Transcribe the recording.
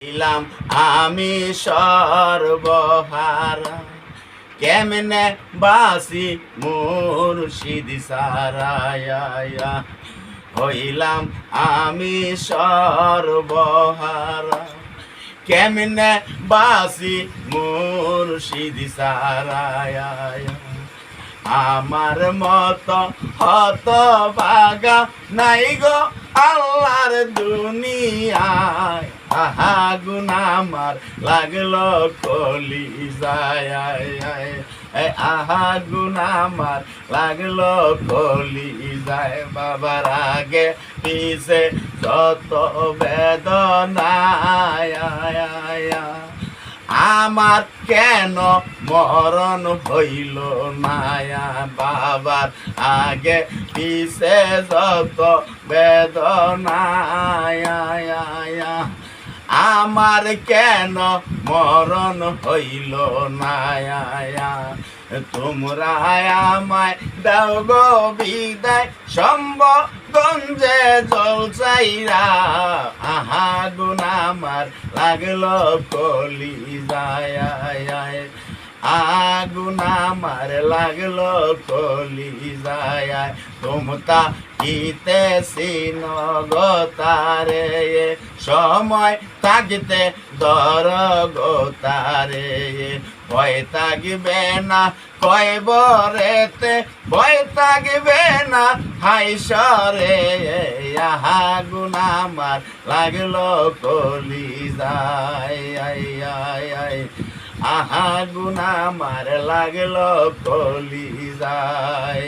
ছিলাম আমি সর্বহারা, কেমনে বাসি মুর্শিদ সারায়া। হইলাম আমি সর্বহারা, কেমনে বাসি মুর্শিদ সারায়া। আমার মত হত বাগা নাই গো আল্লাহর দুনিয়ায়। আহা গুণ আমার লাগলো কলি যায়, আহা গুণ আমার লাগলো কলি যায়। বাবার আগে পিছে যত বেদনায়, আমার কেন মরণ হইল মায়া। বাবার আগে পিছে যত বেদনায়, আমার কেন মরণ হইল মায়া। তোমরা আমায় দাও গো বিদায়, সম্বগঞ্জে জল চাইরা। আহা গুণ আমার লাগলো কলি যায়, আগুন আমার লাগলো কলি যায়। তোমতা ইতেছি নগতারে, সময় থাকতে দর গোতারে। ভয় থাকবে না কয় বরেতে, ভয় থাকবে না হাইসরে। আহা গুণ আমার লাগলো কলি যায়, আহা গুণ আমার লাগলো কলি যায়।